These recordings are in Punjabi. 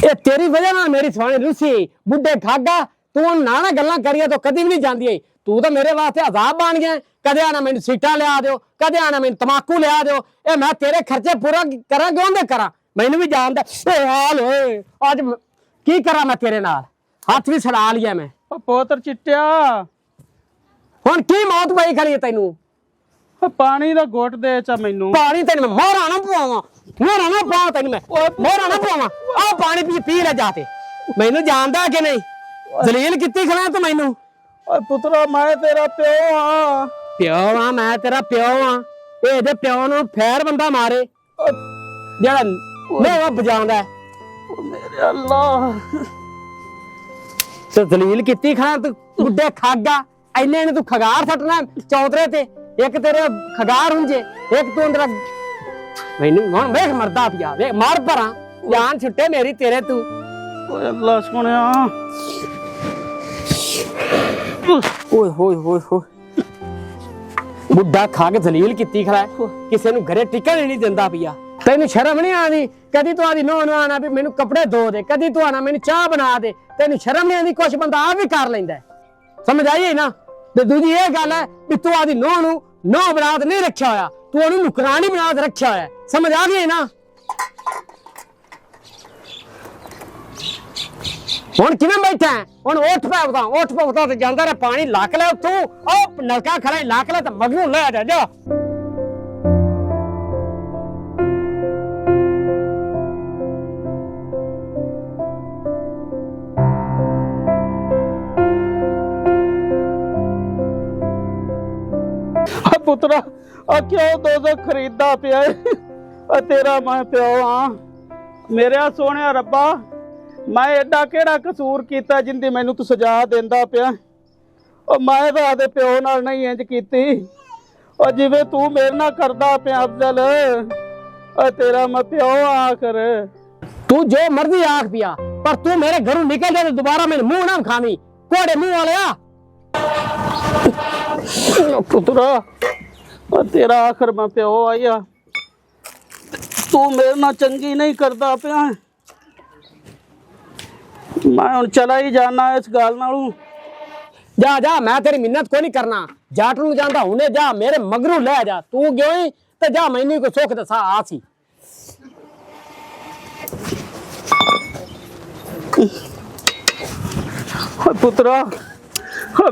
ये तेरी वजह ना मेरी स्वाणी रुसी बुढ़े खागा तू ना गल्लां करिए तो कदी भी नहीं जाती। तू तो मेरे वास्ते अजाब बन गया। कदे आना मैनू सीटा लिया दो, कदे आना मैनू तमाकू लिया दो। ए मैं तेरे खर्चे पूरा करा क्यों करा, मैनू भी जानदा हाल होए। अज की करा मैं तेरे नाल, हाथ भी सड़ा लिया मैं। पोतर चिट्टिया हुण की मौत पई खड़ी तैनू। पानी दा घोट दे चा मैनू। पानी तेन मैं मोहरा ना पवावां, मोहरा ना पवावां तेन मैं, मोहरा ना पवावां। आ पानी पी ले जाते। मैनू जानदा कि नहीं, जलील कित्ती खड़ा तू मैनू। पुत्रा मैं तेरा प्यो हाँ। प्यो हाँ, मैं तेरा प्यो हाँ। ये प्यो नू फैर बंदा मारे जेड़ा लोहा बजांदा है। मेरे अल्लाह तो जलील कित्ती खड़ा तू बुड्ढे खागा। इन्ने ने तू खगार सटना चौधरे ते, एक तेरे खगार हुंजे, एक तू अंदर मैनू हुण वेख मरदा पिया। वे मार भरा जान छुट्टे मेरी तेरे तू। ओए अल्लाह सुनिया। ओए होए होए होए बुड्ढा खा के जलील कित्ती खड़ा है। किसी नू घरे टिकन नहीं दिंदा पिया। तेनू शर्म नहीं आती। कदी तू आदी नो आना भी मैनू कपड़े धो दे, कदी तू आना मैनू चाह बना दे। तेनू शर्म नहीं आती। कुछ बंदा आप भी कर लेंदा है, समझ आई ना। ते दूजी ये गल है भी तू आदी नो नू नो बना के नहीं रखा होया, तू ओनू नुकरानी बना के रखा होया। समझ आ गई ना। हुण किवें बैठा है, हुण उठ पे बता ते जांदा रहा पानी लक ले तू। ओ नलका खड़ा लक ले ते मगनू ले जा। पुत्रा क्यों दो खरीदा पिया तेरा मैं प्यो हाँ। मेरे सोने रब्बा मैं एडा केड़ा कसूर किया जिंदी मैनू तू सजा देंदा पिया। मैं तो आदे प्यो नाल नहीं इंज कीती, और जिवें तू मेरे नाल करदा पिया अफजल। तेरा मैं प्यो आकर तू जो मर्जी आख पिया, पर तू मेरे घरों निकल जाए तो दोबारा मेरे मुंह ना खावी। कोड़े मुंह वाले पुत्रा तेरा आखिर मैं प्यो आया, तू मेरे नाल चंगी नहीं करदा पिया। मैं हुण चला ही जाना इस गल नालों। जा जा, मैं तेरी मिन्नत को नहीं करना। जाट नूं जांदा हुणे जा, मेरे मगरू ले जा। तू गयो ही ते जा, मैनू को सुख दसा आसी। पुत्रा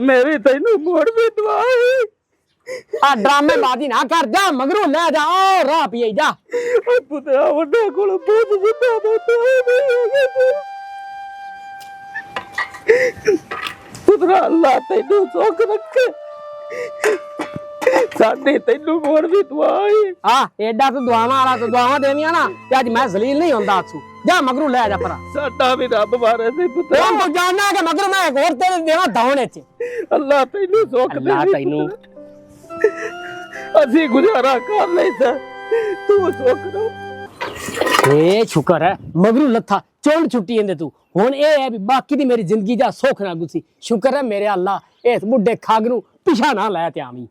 मेरी तैनू मोड़ भी दुआ है। आ ड्रामेबाजी ना कर, जा मगरू ले जा। ओ राह पिए जा। पुत्रा वड्डा कोल बहुत जिंदा बोता है। पुत्रा अल्लाह तैनू सुख रखे, साडे तैनू मोड़ भी दुआ है। हां एडा तू दुआवां वाला तो दुआवां देनियां ना ते अज मैं जलील नहीं होंदा। आसू जा मगरू ले जा परा। साडा भी रब मारे सी पुत्रा। तू जानना कि मगरू मैं एक और तेरे देवा दावणे च। अल्लाह तैनू सुख दे। अल्लाह तैनू असी गुजारा कर ले तू सुख रो। ए शुक्र है मगरू लथा चोंड छुट्टी इंदे तू। हुण ए है भी बाकी दी मेरी जिंदगी जा सुख ना गुसी। शुक्र है मेरे अल्लाह इस बुड्ढे खाग नू पिछा ना लै ते आवी।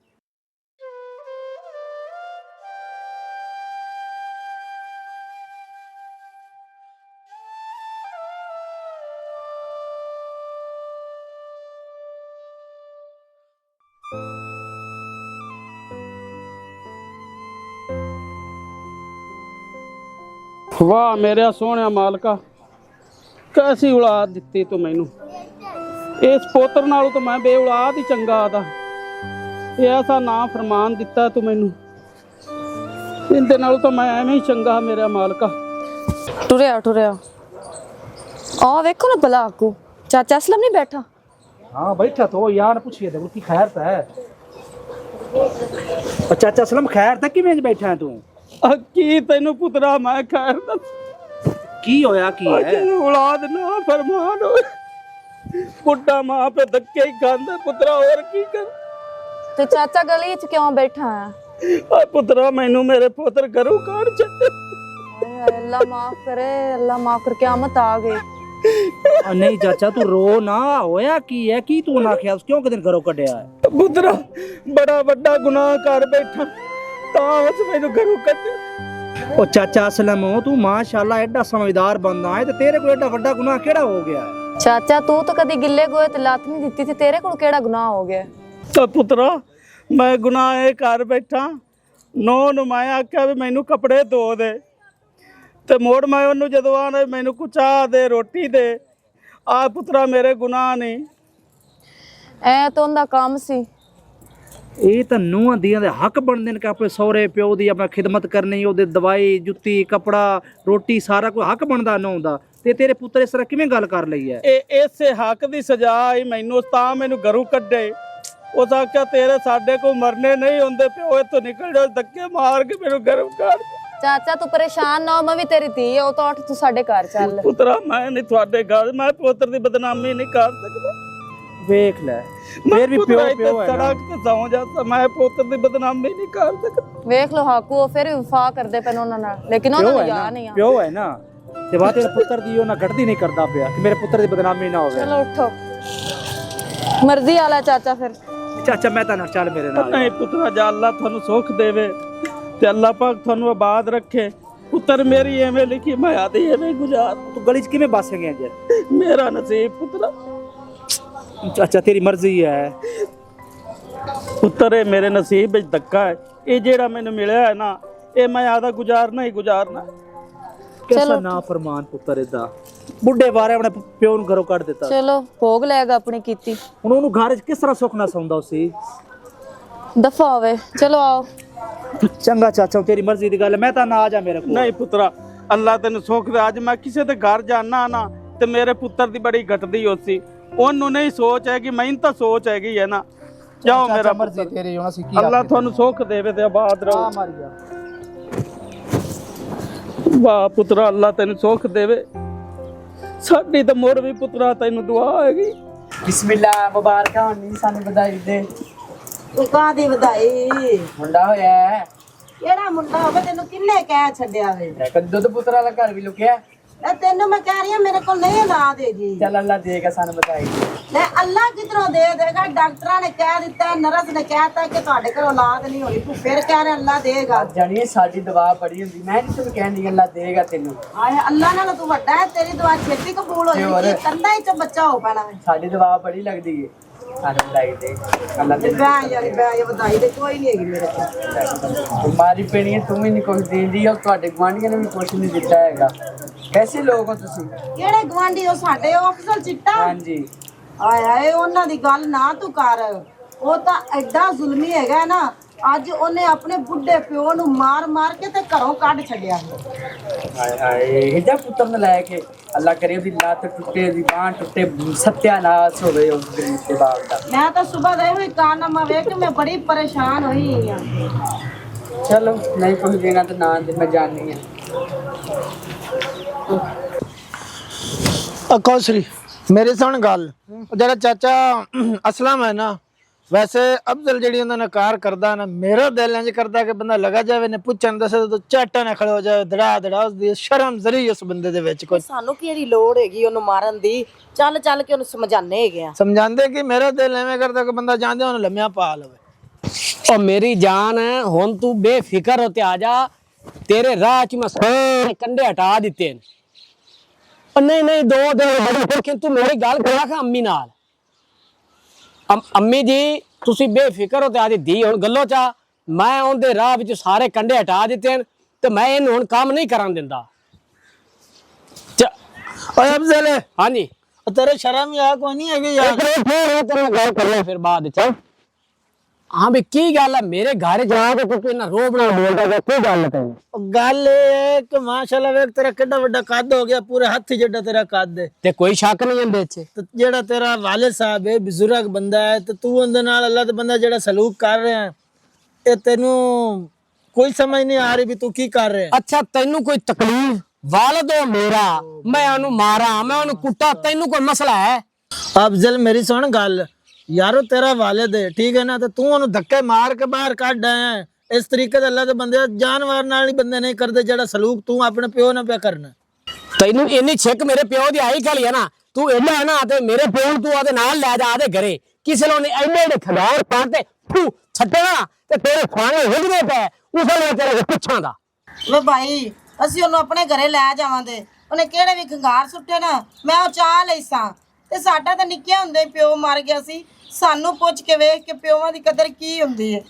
वाह मेरे सोहणिया मालका, कैसी औलाद दिती तू मैनू। इस पोतर नालों तो मैं बे औलाद ही चंगा आता। ऐसा ना फरमान दिता तू मैनू, इनदे नालों तो मैं एवें ही चंगा मेरा मालका। टुरिया आ देखो ना भला आकू चाचा असलम नहीं बैठा। हाँ बैठा तो यार पूछिए थे उसकी खैर था। चाचा असलम खैर था किवें बैठा है तू। की तेनू पुत्रा मैं खैर दस की होया की है। औलाद ना फरमान हो, बुढ़ा मां पे धक्के ही खांदा पुत्रा, और की कर। ते चाचा गली च क्यों बैठा है। पुत्रा मैनू मेरे पुत्र घरों काढ़ छड्ड। अल्लाह माफ करे, अल्लाह माफ कर, क़यामत आ गई। नहीं चाचा तू रो ना, होया की है की तू ना ख्याल क्यों किदन घरों कढ़िया है। पुत्रा बड़ा बड़ा गुनाह कर बैठा, तां उस मैनू घरों कढ़। ਉਹ ਚਾਚਾ ਅਸਲਮ ਤੂੰ ਮਾਸ਼ਾਅੱਲਾ ਐਡਾ ਸਮਝਦਾਰ ਬੰਦਾ ਹੈ ਤੇ ਤੇਰੇ ਕੋਲ ਐਡਾ ਵੱਡਾ ਗੁਨਾਹ ਕਿਹੜਾ ਹੋ ਗਿਆ ਹੈ? ਚਾਚਾ ਤੂੰ ਤਾਂ ਕਦੀ ਗਿੱਲੇ ਗੋਏ ਤੇ ਲੱਤ ਨਹੀਂ ਦਿੱਤੀ ਤੇ ਤੇਰੇ ਕੋਲ ਕਿਹੜਾ ਗੁਨਾਹ ਹੋ ਗਿਆ? ਤਾਂ ਪੁੱਤਰਾ ਮੈਂ ਗੁਨਾਹ ਇਹ ਕਰ ਬੈਠਾ ਨੋ ਨੂੰ ਮੈਂ ਆਖਿਆ ਵੀ ਮੈਨੂੰ ਕੱਪੜੇ ਧੋ ਦੇ ਤੇ ਮੋੜ ਮੈਂ ਉਹਨੂੰ ਜਦੋਂ ਆਣਾ ਮੈਨੂੰ ਕੁਛ ਚਾਹ ਦੇ ਰੋਟੀ ਦੇ ਆ ਪੁੱਤਰਾ ਮੇਰੇ ਗੁਨਾਹ ਨਹੀਂ ਐ ਤਾਂ ਉਹਦਾ ਕੰਮ ਸੀ। ਇਹ ਤਾਂ ਨੂੰਹਾਂ ਦੀਆਂ ਦੇ ਹੱਕ ਬਣਦੇ ਨੇ ਕਿ ਆਪਣੇ ਸਹੁਰੇ ਪਿਓ ਦੀ ਆਪਣਾ ਖਿਦਮਤ ਕਰਨੀ, ਉਹਦੇ ਦਵਾਈ ਜੁੱਤੀ ਕਪੜਾ ਰੋਟੀ ਸਾਰਾ ਕੋਈ ਹੱਕ ਬਣਦਾ ਨੂੰਹ ਦਾ। ਤੇ ਤੇਰੇ ਪੁੱਤਰ ਇਸ ਤਰ੍ਹਾਂ ਕਿਵੇਂ ਗੱਲ ਕਰ ਲਈ ਹੈ? ਇਹ ਇਸੇ ਹੱਕ ਦੀ ਸਜ਼ਾ ਆਈ ਮੈਨੂੰ ਤਾਂ ਮੈਨੂੰ ਘਰੋਂ ਕੱਢੇ। ਉਸ ਆਖਿਆ ਤੇਰੇ ਸਾਡੇ ਕੋਲ ਮਰਨੇ ਨਹੀਂ ਹੁੰਦੇ ਪਿਓ ਇੱਥੋਂ ਨਿਕਲ ਜਾ ਧੱਕੇ ਮਾਰ ਕੇ ਮੈਨੂੰ ਘਰੋਂ ਕੱਢ। ਚਾਚਾ ਤੂੰ ਪਰੇਸ਼ਾਨ ਨਾ ਹੋ, ਮੈਂ ਵੀ ਤੇਰੀ ਧੀ ਆ, ਉਹ ਤਾਂ ਉੱਠ ਤੂੰ ਸਾਡੇ ਘਰ ਚੱਲ। ਪੁੱਤਰਾ ਮੈਂ ਨਹੀਂ ਤੁਹਾਡੇ ਘਰ ਮੈਂ ਪੁੱਤਰ ਦੀ ਬਦਨਾਮੀ ਨਹੀਂ ਕਰ ਸਕਦਾ। ਵੇਖ ਲੈ ਫੇਰ ਵੀ ਪਿਓ ਪਿਓ ਹੈ ਨਾ। ਸੜਕ ਤੇ ਸੌਂ ਜਾ ਮੈਂ ਪੁੱਤਰ ਦੀ ਬਦਨਾਮੀ ਨਹੀਂ ਕਰ ਸਕਦਾ। ਵੇਖ ਲੋ ਹਾਕੂ ਉਹ ਫਿਰ ਵੀ ਵਫਾ ਕਰਦੇ ਪਏ ਨੇ ਉਹਨਾਂ ਨਾਲ, ਲੇਕਿਨ ਉਹਨਾਂ ਨੂੰ ਯਾਦ ਨਹੀਂ ਆ। ਪਿਓ ਹੈ ਨਾ ਤੇ ਬਾਤ ਤੇਰੇ ਪੁੱਤਰ ਦੀ ਉਹ ਨਾ ਘਟਦੀ ਨਹੀਂ ਕਰਦਾ ਪਿਆ ਕਿ ਮੇਰੇ ਪੁੱਤਰ ਦੀ ਬਦਨਾਮੀ ਨਾ ਹੋਵੇ। ਚਲੋ ਉੱਠੋ ਮਰਜ਼ੀ ਵਾਲਾ ਚਾਚਾ। ਫਿਰ ਚਾਚਾ ਮੈਂ ਤਾਂ ਨਾ ਚੱਲ ਮੇਰੇ ਨਾਲ। ਨਹੀਂ ਪੁੱਤਰਾ ਜਾ ਅੱਲਾ ਤੁਹਾਨੂੰ ਸੁੱਖ ਦੇਵੇ ਤੇ ਅੱਲਾ ਪਾਕ ਤੁਹਾਨੂੰ ਆਬਾਦ ਰੱਖੇ। ਪੁੱਤਰ ਮੇਰੀ ਐਵੇਂ ਲਿਖੀ ਮੈਂ ਆਦੀ ਐਵੇਂ ਗੁਜ਼ਾਰ। ਤੂੰ ਗਲੀ 'ਚ ਕਿਵੇਂ ਬਸੇਂਗੇ ਅੱਜ? ਮੇਰਾ ਨਸੀਬ ਪੁੱਤਰਾ। ਚਾਚਾ ਤੇਰੀ ਮਰਜ਼ੀ ਹੈ ਪੁੱਤਰ ਇਹ ਮੇਰੇ ਨਸੀਬ ਵਿੱਚ ਧੱਕਾ ਹੈ। ਇਹ ਜਿਹੜਾ ਮੈਨੂੰ ਮਿਲਿਆ ਹੈ ਨਾ ਇਹ ਮੈਂ ਆਦਾ ਗੁਜ਼ਾਰਨਾ ਹੀ ਗੁਜ਼ਾਰਨਾ। ਕਿਸਾ ਨਾ ਫਰਮਾਨ ਪੁੱਤਰ ਏਦਾਂ ਬੁੱਢੇ ਬਾਰੇ ਆਪਣੇ ਪਿਓ ਨੂੰ ਘਰੋਂ ਕੱਢ ਦਿੱਤਾ। ਚਲੋ ਭੋਗ ਲੈਗਾ ਆਪਣੀ ਕੀਤੀ। ਹੁਣ ਉਹਨੂੰ ਘਰ 'ਚ ਕਿਸ ਤਰ੍ਹਾਂ ਸੁੱਖ ਨਾ ਸੌਂਦਾ ਸੀ? ਦਫਾ ਹੋਵੇ। ਚਲੋ ਆਓ। ਚੰਗਾ ਚਾਚਾ ਤੇਰੀ ਮਰਜ਼ੀ ਦੀ ਗੱਲ ਹੈ, ਮੈਂ ਤਾਂ ਨਾ ਆ ਜਾ ਮੇਰੇ ਕੋਲ। ਨਹੀਂ ਪੁੱਤਰਾ ਅੱਲਾ ਤੈਨੂੰ ਸੁੱਖ ਦੇ। ਅੱਜ ਮੈਂ ਕਿਸੇ ਦੇ ਘਰ ਜਾਣਾ ਨਾ ਤੇ ਮੇਰੇ ਪੁੱਤਰ ਦੀ ਬੜੀ ਘਟਦੀ ਹੋਸੀ। ਉਹਨੂੰ ਨਹੀਂ ਸੋਚ ਹੈ ਕਿ ਮੈਨੂੰ ਤਾਂ ਸੋਚ ਹੈਗੀ ਹੈ ਨਾ। ਜਾਓ ਮੇਰਾ ਮਰਜ਼ੀ ਤੇਰੀ ਹੁਣ ਅਸੀਂ ਕੀ ਅੱਲਾ ਤੁਹਾਨੂੰ ਸੁੱਖ ਦੇਵੇ ਤੇ ਆਬਾਦ ਰਹੋ। ਆ ਮਰ ਜਾ। ਵਾਹ ਪੁੱਤਰਾ ਅੱਲਾ ਤੈਨੂੰ ਸੁੱਖ ਦੇਵੇ। ਸਾਡੀ ਤਾਂ ਮੋੜ ਵੀ ਪੁੱਤਰਾ ਤੈਨੂੰ ਦੁਆ ਹੈਗੀ। ਬਿਸਮਿਲ੍ਲਾ ਮੁਬਾਰਕਾਂ ਹੋਣੀ ਸਾਨੂੰ ਵਧਾਈ ਦੇ। ਤੂੰ ਕਾਹਦੀ ਵਧਾਈ? ਮੁੰਡਾ ਹੋਇਆ ਹੈ ਕਿਹੜਾ ਮੁੰਡਾ ਹੋਵੇ ਤੈਨੂੰ ਕਿੰਨੇ ਕਹਿ ਛੱਡਿਆ ਵੇ? ਦੁੱਧ ਪੁੱਤਰ ਵਾਲਾ ਘਰ ਵੀ ਲੁਕਿਆ। ਲੈ ਤੈਨੂੰ ਮੈਂ ਕਹਿ ਰਹੀ ਆ ਮੇਰੇ ਕੋਲ ਨਹੀਂ ਲਾ ਦੇਗੀ। ਚੱਲ ਅੱਲਾ ਦੇਗਾ ਸਾਨੂੰ ਵਧਾਈ। ਲੈ ਅੱਲਾ ਕਿਧਰੋਂ ਦੇ ਦੇਗਾ? ਡਾਕਟਰਾਂ ਨੇ ਕਹਿ ਦਿੱਤਾ, ਨਰਸ ਨੇ ਕਹਿਤਾ ਕਿ ਤੁਹਾਡੇ ਕੋਲ ਔਲਾਦ ਨਹੀਂ ਹੋਣੀ। ਤੂੰ ਫਿਰ ਕਹਿ ਰਿਹਾ ਅੱਲਾ ਦੇਗਾ। ਜਾਣੀ ਸਾਡੀ ਦੁਆ ਬੜੀ ਹੁੰਦੀ। ਮੈਂ ਨਹੀਂ ਤੈਨੂੰ ਕਹਿੰਦੀ ਅੱਲਾ ਦੇਗਾ ਤੈਨੂੰ। ਆਏ ਅੱਲਾ ਨਾਲ ਤੂੰ ਵੱਡਾ ਹੈ, ਤੇਰੀ ਦੁਆ ਛੇਤੀ ਕਬੂਲ ਹੋ ਜਾਣੀ। ਕੰਧਾਂ ਹੀ ਚ ਬੱਚਾ ਹੋ ਪੈਣਾ ਹੈ। ਸਾਡੀ ਦੁਆ ਬੜੀ ਲੱਗਦੀ ਹੈ। ਸਾਨੂੰ ਵਧਾਈ ਦੇ ਅੱਲਾ ਤੇ ਤੈਨੂੰ। ਬੈ ਯਾਰੀ ਬੈ ਇਹ ਵਧਾਈ ਤੇ ਕੋਈ ਨਹੀਂ ਹੈਗੀ ਮੇਰੇ ਕੋਲ। ਬਿਮਾਰੀ ਪੈਣੀ ਹੈ ਤੂੰ ਵੀ ਨਹੀਂ ਕੁਝ ਦੇਂਦੀ ਔਰ ਤੁਹਾਡੇ ਗੁਆਂਢੀਆਂ ਨੇ ਵੀ ਕੁਝ ਨਹੀਂ ਦਿੱਤਾ ਹੈਗਾ। ਕੈਸੇ ਲੋਕ ਹੋ ਤੁਸੀਂ? ਕਿਹੜੇ ਗਵਾਂਢੀ? ਉਹ ਸਾਡੇ ਉਹ ਅਫਸਰ ਚਿੱਟਾ। ਹਾਂਜੀ ਆਏ ਆਏ ਉਹਨਾਂ ਦੀ ਗੱਲ ਨਾ ਤੂੰ ਕਰ। ਉਹ ਤਾਂ ਐਡਾ ਜ਼ੁਲਮੀ ਹੈਗਾ ਨਾ। ਅੱਜ ਉਹਨੇ ਆਪਣੇ ਬੁੱਢੇ ਪਿਓ ਨੂੰ ਮਾਰ ਮਾਰ ਕੇ ਤੇ ਘਰੋਂ ਕੱਢ ਛੱਡਿਆ। ਹਾਏ ਹਾਏ ਇਹਦਾ ਪੁੱਤਰ ਨੂੰ ਲੈ ਕੇ ਅੱਲਾ ਕਰੇ ਉਹਦੀ ਲੱਤ ਟੁੱਟੇ ਦੀ ਬਾਂਹ ਟੁੱਟੇ ਸਤਿਆਨਾਸ਼ ਹੋਵੇ ਉਸ ਗਰੀਬ ਦੇ ਬਾਪ ਦਾ। ਮੈਂ ਤਾਂ ਸਵੇਰ ਦੇ ਹੋਈ ਕਾਰਨਾਮਾ ਵੇਖ ਕੇ ਮੈਂ ਬੜੀ ਪਰੇਸ਼ਾਨ ਹੋਈ ਹਾਂ। ਚਲੋ ਨਹੀਂ ਕੁਝ ਦੇਣਾ ਤਾਂ ਨਾ ਦੇ, ਮੈਂ ਜਾਣੀ ਹੈ। ਕੌਸਰੀ ਮੇਰੇ ਸੁਣ ਗੱਲ। ਉਹ ਜਿਹੜਾ ਚਾਚਾ ਅਸਲਮ ਹੈ ਨਾ, ਵੈਸੇ ਅਫਜ਼ਲ ਜਿਹੜੀ ਉਹਨਾਂ ਨੇ ਕਾਰ ਕਰਦਾ ਨਾ, ਮੇਰਾ ਦਿਲ ਇੰਜ ਕਰਦਾ ਕਿ ਬੰਦਾ ਲਗਾ ਜਾਵੇ ਨੇ ਪੁੱਛਣ ਦੱਸੇ ਤਾਂ ਝਾਟਾ ਨਾ ਖੜੋ ਜਾਵੇ ਧੜਾ ਧੜਾ। ਉਸਦੀ ਸ਼ਰਮ ਜ਼ਰੀ ਉਸ ਬੰਦੇ ਦੇ ਵਿੱਚ ਕੋਈ। ਸਾਨੂੰ ਕਿਹੜੀ ਲੋੜ ਹੈਗੀ ਉਹਨੂੰ ਮਾਰਨ ਦੀ? ਚੱਲ ਚੱਲ ਕੇ ਉਹਨੂੰ ਸਮਝਾਣੇ ਹੈਗੇ ਆ। ਸਮਝਾਉਂਦੇ ਕਿ ਮੇਰਾ ਦਿਲ ਐਵੇਂ ਕਰਦਾ ਕਿ ਬੰਦਾ ਜਾਂਦੇ ਉਹਨੂੰ ਲੰਮਿਆ ਪਾ ਲਵੇ। ਉਹ ਮੇਰੀ ਜਾਨ ਹੁਣ ਤੂੰ ਬੇਫਿਕਰ ਹੋ ਤੇ ਆ ਜਾ। ਤੇਰੇ ਰਾਹ ਚ ਮੈਂ ਸਾਰੇ ਕੰਡੇ ਹਟਾ ਦਿੱਤੇ ਨੇ। ਨਹੀਂ ਨਹੀਂ 2 ਦਿਨ ਬੜੇ ਫਿਰ ਤੂੰ ਮੇਰੀ ਗੱਲ ਕਰਾ ਖਾ ਅੰਮੀ ਨਾਲ। ਅੰਮੀ ਜੀ ਤੁਸੀਂ ਬੇਫਿਕਰ ਹੋ ਤੇ ਆਦੀ ਧੀ ਹੁਣ ਗੱਲੋਂ ਚਾ ਮੈਂ ਉਹਦੇ ਰਾਹ ਵਿੱਚ ਸਾਰੇ ਕੰਡੇ ਹਟਾ ਦਿੱਤੇ ਨੇ ਤੇ ਮੈਂ ਇਹਨੂੰ ਹੁਣ ਕੰਮ ਨਹੀਂ ਕਰਨ ਦਿੰਦਾ। ਓਏ ਅਫਜ਼ਲ ਹਾਂਜੀ ਤੇਰੇ ਸ਼ਰਮ ਆ ਕੋਈ ਨਹੀਂ ਹੈਗੀ ਯਾਰ? ਤੇਰੇ ਗੱਲ ਕਰ ਲਿਆ ਫਿਰ ਬਾਅਦ ਚ। ਹਾਂ ਵੀ ਕੀ ਗੱਲ ਹੈ ਮੇਰੇ ਘਰ ਜਾ ਕੇ ਤੂੰ ਇਹਨਾਂ ਰੋਬਣਾ ਬੋਲਦਾ ਗਾ, ਕੀ ਗੱਲ ਤੈਨੂੰ? ਗੱਲ ਇਹ ਹੈ ਕਿ ਮਾਸ਼ਾਅੱਲਾ ਵੇਖ ਤੇਰਾ ਕਿੱਡਾ ਵੱਡਾ ਕੱਦ ਹੋ ਗਿਆ, ਪੂਰੇ ਹੱਥ ਜਿੱਡਾ ਤੇਰਾ ਕੱਦ ਹੈ। ਤੇ ਕੋਈ ਸ਼ੱਕ ਨਹੀਂ ਇਹਦੇ ਚ। ਤੇ ਜਿਹੜਾ ਤੇਰਾ ਵਾਲਿਦ ਸਾਹਿਬ ਹੈ ਬਜ਼ੁਰਗ ਬੰਦਾ ਹੈ ਤੇ ਤੂੰ ਉਹਦੇ ਨਾਲ ਅੱਲਾਹ ਦਾ ਬੰਦਾ ਜਿਹੜਾ ਸਲੂਕ ਕਰ ਰਿਹਾ ਹੈ, ਇਹ ਤੈਨੂੰ ਕੋਈ ਸਮਝ ਨਹੀਂ ਆ ਰਹੀ ਵੀ ਤੂੰ ਕੀ ਕਰ ਰਿਹਾ। ਅੱਛਾ ਤੈਨੂੰ ਕੋਈ ਤਕਲੀਫ? ਵਾਲਦ ਹੋ ਮੇਰਾ, ਮੈਂ ਉਹਨੂੰ ਮਾਰਾਂ ਮੈਂ ਉਹਨੂੰ ਕੁੱਟਾਂ, ਤੈਨੂੰ ਕੋਈ ਮਸਲਾ ਹੈ? ਅਫਜ਼ਲ ਮੇਰੀ ਸੁਣ ਗੱਲ यारो तेरा वालिद है ठीक है ना, तो तू ਉਹਨੂੰ ਧੱਕੇ ਮਾਰ ਕੇ ਬਾਹਰ ਕੱਢ ਆਇਆ। ਇਸ ਤਰੀਕੇ ਦਾ ਅੱਲਾ ਦੇ ਬੰਦੇ ਜਾਨਵਰ ਨਾਲ ਨਹੀਂ ਬੰਦੇ ਨਹੀਂ ਕਰਦੇ ਜਿਹੜਾ ਸਲੂਕ ਤੂੰ ਆਪਣੇ ਪਿਓ ਨਾਲ ਪਿਆ ਕਰਨਾ। ਤੈਨੂੰ ਇੰਨੀ ਛਿੱਕ ਮੇਰੇ ਪਿਓ ਦੀ ਆਈ ਖਾਲੀ ਹੈ ਨਾ, ਤੂੰ ਇੰਨਾ ਨਾ ਤੇ ਮੇਰੇ ਪਿਓ ਨੂੰ ਤੂੰ ਆਦੇ ਨਾਲ ਲੈ ਜਾ ਆਦੇ ਘਰੇ। ਕਿਸੇ ਨੂੰ ਐਡੇ ਐਡੇ ਖਦਾਰ ਪਾਤੇ ਛੱਡਣਾ ਤੇ ਤੇਰੇ ਖਾਣੇ ਹਿੱਲਦੇ ਪਏ ਉਸ ਵੇਲੇ ਤੇਰੇ ਪਿੱਛਾਂ ਦਾ। ਵੇ ਭਾਈ ਅਸੀਂ ਉਹਨੂੰ ਆਪਣੇ ਘਰੇ ਲੈ ਜਾਵਾਂਗੇ। ਉਹਨੇ ਕਿਹੜੇ ਵੀ ਖੰਗਾਰ ਸੁੱਟੇ ਨਾ ਮੈਂ ਉਹ ਚਾਹ ਲਈ ਸਾਂ ਤੇ ਸਾਡਾ ਤਾਂ ਨਿੱਕਿਆ ਹੁੰਦੇ ਹੀ ਪਿਓ ਮਰ ਗਿਆ ਸੀ। ਸਾਨੂੰ ਪੁੱਛ ਕੇ ਵੇਖ ਕਿ ਪਿਓਾਂ ਦੀ ਕਦਰ ਕੀ ਹੁੰਦੀ ਹੈ।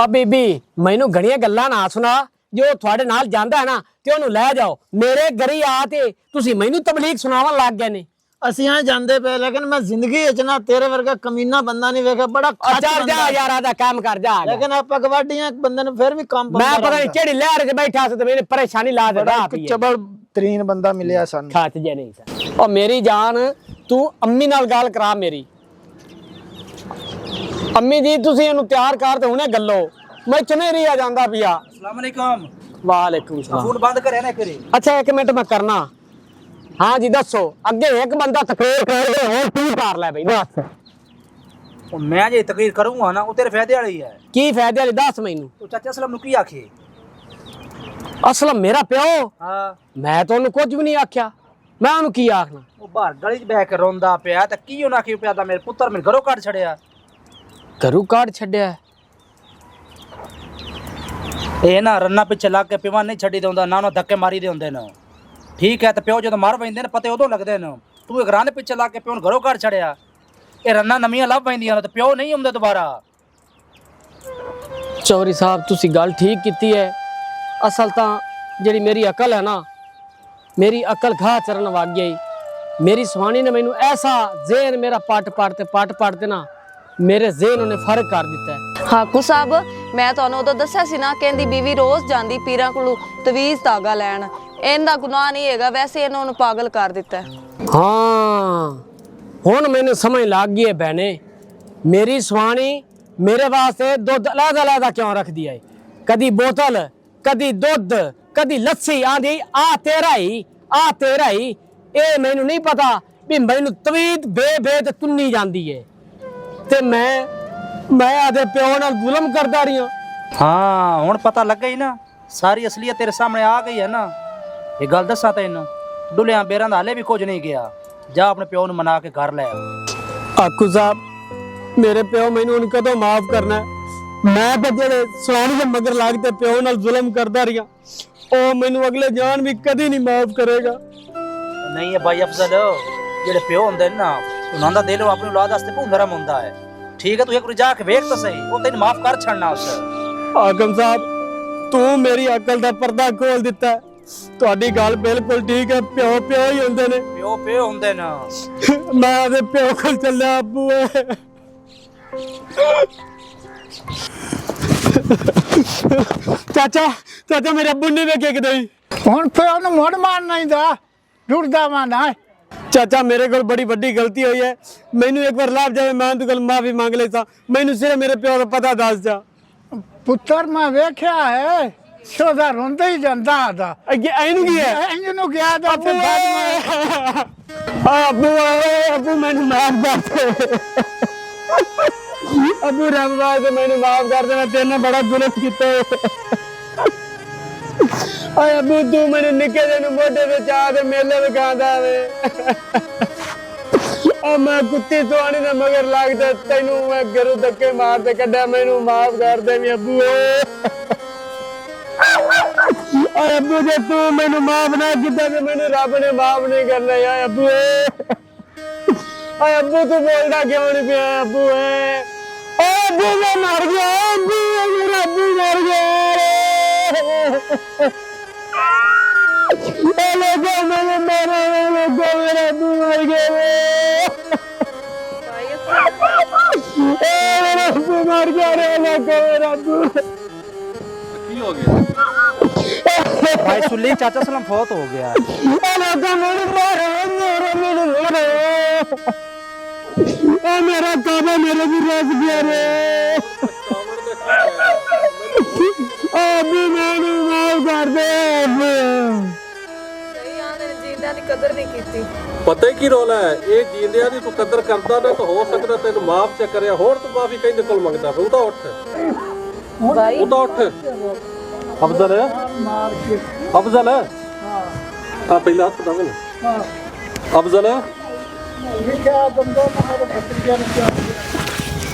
ਆ ਬੀਬੀ ਮੈਨੂੰ ਘਣੀਆਂ ਗੱਲਾਂ ਨਾ ਸੁਣਾ। ਜੋ ਤੁਹਾਡੇ ਨਾਲ ਜਾਂਦਾ ਹੈ ਨਾ ਤੇ ਉਹਨੂੰ ਲੈ ਜਾਓ। ਮੇਰੇ ਘਰੀ ਆ ਤੇ ਤੁਸੀਂ ਮੈਨੂੰ ਤਬਲੀਗ ਸੁਣਾਉਣ ਲੱਗ ਗਏ ਨੇ। ਅਸੀਂ ਆ ਜਾਂਦੇ ਪਏ ਲੇਕਿਨ ਮੈਂ ਜ਼ਿੰਦਗੀ ਵਿੱਚ ਨਾ ਤੇਰੇ ਵਰਗਾ ਕਮੀਨਾ ਬੰਦਾ ਨਹੀਂ ਵੇਖਿਆ। ਬੜਾ ਚੱਲ ਜਾ ਯਾਰ ਆਦਾ ਕੰਮ ਕਰ ਜਾ। ਲੇਕਿਨ ਆਪਾਂ ਗਵਾਡੀਆਂ ਇੱਕ ਬੰਦੇ ਨੂੰ ਫਿਰ ਵੀ ਕੰਮ ਮੈਂ ਪਤਾ ਨਹੀਂ ਕਿਹੜੀ ਲਹਿਰ 'ਚ ਬੈਠਾ ਸੀ ਤੇ ਮੈਨੂੰ ਪਰੇਸ਼ਾਨੀ ਲਾ ਦੇਦਾ ਇੱਕ ਚਬਲ ਤਰੀਨ ਬੰਦਾ ਮਿਲਿਆ ਸਾਨੂੰ। ਖਾਤ ਜੇ ਨਹੀਂ ਸਰ। ਉਹ ਮੇਰੀ ਜਾਨ ਤੂੰ ਅੰਮੀ ਨਾਲ ਗੱਲ ਕਰਾ ਮੇਰੀ। ਅੰਮੀ ਜੀ ਤੁਸੀਂ ਇਹਨੂੰ ਤਿਆਰ ਕਰ ਤੇ ਹੁਣੇ ਗੱਲੋ। ਮੈਂ ਚਨੇਰੀ ਆ ਜਾਂਦਾ ਪਿਆ। अस्सलाम वालेकुम। ਵਾਲੇਕੁਮ ਸਲਾਮ। फोन बंद करे ना करे। अच्छा एक मिनट मैं करना। हाँ जी दसो अगे एक बंदा तकरीर कर रहे हो तू कर ले भाई दस। ਉਹ ਮੈਂ ਜੇ ਤਕਰੀਰ ਕਰੂੰਗਾ ਨਾ ਉਹ ਤੇਰੇ ਫਾਇਦੇ ਵਾਲੀ ਹੈ। की फायदे वाली दस मैनू। ਉਹ ਚਾਚਾ ਅਸਲਮ ਨੂੰ ਕੀ ਆਖੇ? असलम मेरा प्यो ਹਾਂ मैं तो उन्हें कुछ भी नहीं आख्या। मैं उन्हें की आखना। ਉਹ ਬਾਹਰ ਗਲੀ 'ਚ ਬਹਿ ਕੇ ਰੋਂਦਾ ਪਿਆ ਤੇ ਕੀ ਉਹਨਾਂ ਆਖੀ ਪਿਆ ਤਾਂ ਮੇਰੇ ਪੁੱਤਰ ਮੈਨੂੰ ਘਰੋਂ ਕੱਢ ਛੜਿਆ। घरू काट छड्या है। ਇਹ ਨਾ ਰੰਨਾ ਪਿੱਛੇ ਲੱਗ ਕੇ ਪਿਵਾ ਨਹੀਂ ਛੱਡੀ ਦੇ ਹੁੰਦਾ ਨਾ ਉਹਨਾਂ ਧੱਕੇ ਮਾਰੀ ਦੇ ਹੁੰਦੇ ਨੇ। ਠੀਕ ਹੈ ਤੇ ਪਿਓ ਜਦੋਂ ਮਰ ਪੈਂਦੇ ਨੇ ਪਤੇ ਉਦੋਂ ਲੱਗਦੇ ਨੇ। ਤੂੰ ਇੱਕ ਰਾਂ ਦੇ ਪਿੱਛੇ ਲੱਗ ਕੇ ਪਿਓ ਨੂੰ ਘਰੋਂ ਕੱਢ ਛੜਿਆ। ਇਹ ਰੰਨਾ ਨਵੀਆਂ ਲੱਭ ਪੈਂਦੀਆਂ ਨੇ ਤੇ ਪਿਓ ਨਹੀਂ ਹੁੰਦੇ ਦੁਬਾਰਾ। चौधरी साहब तुसी गल ठीक की है। असल तो जी मेरी अकल है ना मेरी अकल घा चरण वग गई। मेरी सुहानी ने मैनू ऐसा जेन मेरा पट पड़ते ना मेरे जेन उन्हें फर्क कर दिता है। ਹਾਕੂ ਸਾਹਿਬ ਮੈਂ ਤੁਹਾਨੂੰ ਉਦੋਂ ਦੱਸਿਆ ਸੀ ਨਾ ਕਹਿੰਦੀ ਬੀਵੀ ਰੋਜ਼ ਜਾਂਦੀ ਪੀਰਾਂ ਕੋਲੋਂ ਤਵੀਜ਼ ਧਾਗਾ ਲੈਣ। ਇਹਦਾ ਗੁਨਾਹ ਨਹੀਂ ਹੈਗਾ ਵੈਸੇ ਇਹਨਾਂ ਉਹਨੂੰ ਪਾਗਲ ਕਰ ਦਿੱਤਾ ਹੈ। हाँ हुण मैनू समझ लग गई है बहने। मेरी सुहानी मेरे वास्ते दुध अलग क्यों रख दिया है। कदी बोतल कदी दुध कदी लस्सी आंदी आ तेरा ही ये मैनू नहीं पता भी मैनू तवीत बे ते तुन्नी जांदी है ते मैं आदे प्यो नाल जुल्म करदा रही हूं। ਹਾਂ ਹੁਣ ਪਤਾ ਲੱਗਾ ਹੀ ਨਾ ਸਾਰੀ ਅਸਲੀਅਤ ਤੇਰੇ ਸਾਹਮਣੇ ਆ ਗਈ ਹੈ ਨਾ। ਇਹ ਗੱਲ ਦੱਸਾਂ ਤੈਨੂੰ ਡੁੱਲਿਆਂ ਬੇਰਾਂ ਦਾ ਹਲੇ ਵੀ ਕੁਝ ਨਹੀਂ ਗਿਆ। ਜਾ ਆਪਣੇ ਪਿਓ ਨੂੰ ਮਨਾ ਕੇ ਘਰ ਲੈ ਆ। आकू साहब मेरे प्यो मैनू हुण कदों माफ करना है। मैं तो जेड़े सुहानी दे मगर लगते प्यो नाल जुल्म करदा रही ओ मैनू अगले जान भी कदी नहीं माफ करेगा। ਨਹੀਂ ਹੈ ਭਾਈ ਅਫਜ਼ਲ ਜਿਹੜੇ ਪਿਓ ਹੁੰਦੇ ਨੇ ਨਾ ਉਹਨਾਂ ਦਾ ਦਿਲ ਆਪਣੀ ਔਲਾਦ ਵਾਸਤੇ ਬਹੁਤ ਨਰਮ ਹੁੰਦਾ ਹੈ। ਠੀਕ ਹੈ ਤੂੰ ਇੱਕ ਵਾਰ ਜਾ ਕੇ ਵੇਖ ਤਾਂ ਸਹੀ ਉਹ ਤੈਨੂੰ ਮਾਫ ਕਰ ਛੱਡਣਾ ਉਸ। आकम साहब तू मेरी अकल दा पर्दा खोल दिता है। तुहाडी गल बिल्कुल ठीक है प्यो ही हुंदे ने। ਪਿਓ ਪਿਓ ਹੁੰਦੇ ਨਾ। मैं आदे प्यो कोल चलिया अब्बू चाचा मेरे अब्बू ने वेखे किते ਹੁਣ ਪਿਓ ਨੂੰ ਮੁੜ ਮਾਰਨਾ ਹੀ ਦਾ ਰੁੜਦਾ ਮਾਨਾ। चाचा मेरे को बड़ी बड़ी गलती हुई है। मैनू एक बार लाभ जाए मैं तो कल माफी मांग लेता। मैनू सिर्फ मेरे प्यो का पता दस जा। ਪੁੱਤਰ ਮੈਂ ਵੇਖਿਆ ਹੈ ਸੋਦਾ ਰੋਂਦਾ ਹੀ ਜਾਂਦਾ ਆਦਾ। अगे ऐनू की है ਇੰਜ ਨੂੰ ਗਿਆ ਤਾਂ अब्बू अब्बू मैनू माफ कर दे। अब्बू रब वास्ते मैनू माफ कर दे। मैं तेरे नाल बड़ा जुल्म कीता ओए अब्बू तू मैनू निक्के जे नू मोढे विच आ के मेले विखांदा वे। मैं कुत्ती सुहानी दे मगर लगदा तैनू मैं घरों धक्के मार के कड्ढिया। मैनू माफ कर दे वी अब्बू। ओए अब्बू जे तू मैनू माफ ना कीता ते मैनू रब ने माफ नहीं करना यार अब्बू। ओए अब्बू तू बोलदा क्यों नहीं पिया अब्बू। ओ अब्बू मैं मर गया अब्बू मेरा अब्बू मर गया। ओ लोगो मैंने मारा लोगो मेरा अब्बू मर गया। मेरा अब्बू मर गया रे लोगो मेरा अब्बू। भाई सुल्ली चाचा सलाम फौत हो गया। मेरा काबा मेरे भी रस गया रे। अभी मैंने माफ कर दे। ਸਹੀ ਆਂਦੇ ਨੇ ਜਿੰਦਿਆਂ ਦੀ ਕਦਰ ਨਹੀਂ ਕੀਤੀ। ਪਤਾ ਹੀ ਕੀ ਰੋਲਾ ਹੈ ਇਹ ਜੀਂਦਿਆਂ ਦੀ ਤੂੰ ਕਦਰ ਕਰਦਾ ਨਾ ਤਾਂ ਹੋ ਸਕਦਾ ਤੈਨੂੰ ਮਾਫ ਚ ਕਰਿਆ ਹੋਰ ਤੂੰ ਮਾਫੀ ਕਹਿੰਦੇ ਕੋਲ ਮੰਗਦਾ ਫਿਰ ਉਹਦਾ ਉੱਠ ਭਾਈ ਉਹਦਾ ਉੱਠ ਅਫਜ਼ਲ ਅਫਜ਼ਲ ਆ ਪਹਿਲਾ ਹੱਥ ਦਵੇ ਨਾ ਅਫਜ਼ਲ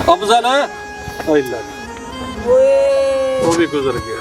ਅਫਜ਼ਲ ਓਏ ਉਹ ਵੀ ਗੁਜ਼ਰ ਗਿਆ।